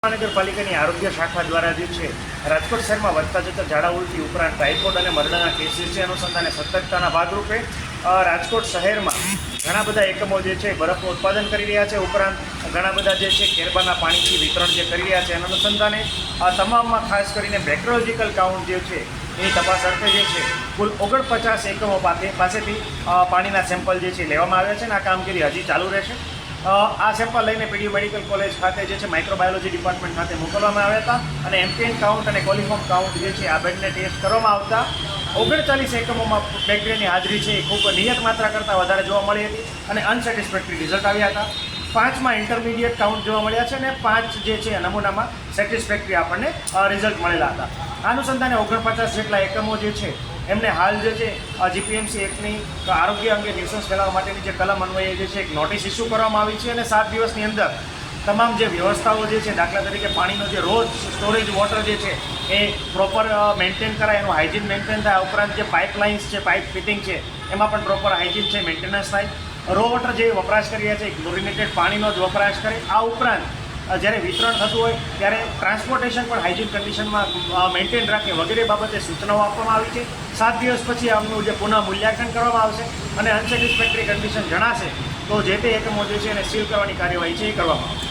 મહાનગરપાલિકાની આરોગ્ય શાખા દ્વારા જે છે રાજકોટ શહેરમાં વધતા જતા ઝાડા ઉલટી ઉપરાંત ટાઇફોઇડ અને મરડાના કેસીસ છે અનુસંધાને સતર્કતાના ભાગરૂપે રાજકોટ શહેરમાં ઘણા બધા એકમો જે છે બરફનું ઉત્પાદન કરી રહ્યા છે. ઉપરાંત ઘણા બધા જે છે કેરબાના પાણીથી વિતરણ જે કરી રહ્યા છે એના અનુસંધાને તમામમાં ખાસ કરીને બેક્ટેરિયોલોજીકલ કાઉન્ટ જે છે એની તપાસ અર્થે જે છે કુલ 49 એકમો પાસેથી પાણીના સેમ્પલ જે છે લેવામાં આવ્યા છે અને આ કામગીરી હજી ચાલુ રહેશે. આ સેમ્પલ લઈને પીડીયુ મેડિકલ કોલેજ ખાતે જે છે માઇક્રોબાયોલોજી ડિપાર્ટમેન્ટ ખાતે મોકલવામાં આવ્યા હતા અને એમપીએન કાઉન્ટ અને કોલિફોર્મ કાઉન્ટ જે છે આ બંને ટેસ્ટ કરવામાં આવતા 39 એકમોમાં બેક્ટેરિયાની હાજરી છે એ ખૂબ નિયત માત્રા કરતાં વધારે જોવા મળી હતી અને અનસેટિસ્ફેક્ટરી રિઝલ્ટ આવ્યા હતા. 5માં ઇન્ટરમીડિયેટ કાઉન્ટ જોવા મળ્યા છે અને 5 જે છે નમૂનામાં સેટિસ્ફેક્ટરી આપણને રિઝલ્ટ મળેલા હતા. આ અનુસંધાને 49 જેટલા એકમો જે છે એમને હાલ જે છે જીપીએમસી એક્ટની આરોગ્ય અંગે ન્યુસન્સ ફેલાવવા માટેની જે કલમ અન્વયે જે છે એક નોટિસ ઇસ્યુ કરવામાં આવી છે અને 7 દિવસની અંદર તમામ જે વ્યવસ્થાઓ જે છે દાખલા તરીકે પાણીનો જે રોજ સ્ટોરેજ વોટર જે છે એ પ્રોપર મેન્ટેન કરાય, એનું હાઇજીન મેન્ટેન થાય. ઉપરાંત જે પાઇપલાઇન્સ છે, પાઇપ ફિટિંગ છે એમાં પણ પ્રોપર હાઇજીન છે મેન્ટેનન્સ થાય. રો વોટર જે વપરાશ કરી રહ્યા છે ક્લોરિનેટેડ પાણીનો જ વપરાશ કરે. આ ઉપરાંત જ્યારે વિતરણ થતું હોય ત્યારે ટ્રાન્સપોર્ટેશન પણ હાઇજીન કન્ડિશનમાં મેન્ટેન રાખે વગેરે બાબતે સૂચનાઓ આપવામાં આવી છે. 7 દિવસ પછી આમનું જે પુનઃ મૂલ્યાંકન કરવામાં આવશે અને અનસેટિસ્ફેક્ટરી કન્ડિશન જણાશે તો જે તે એકમો જે છે એને સીલ કરવાની કાર્યવાહી છે એ કરવામાં આવશે.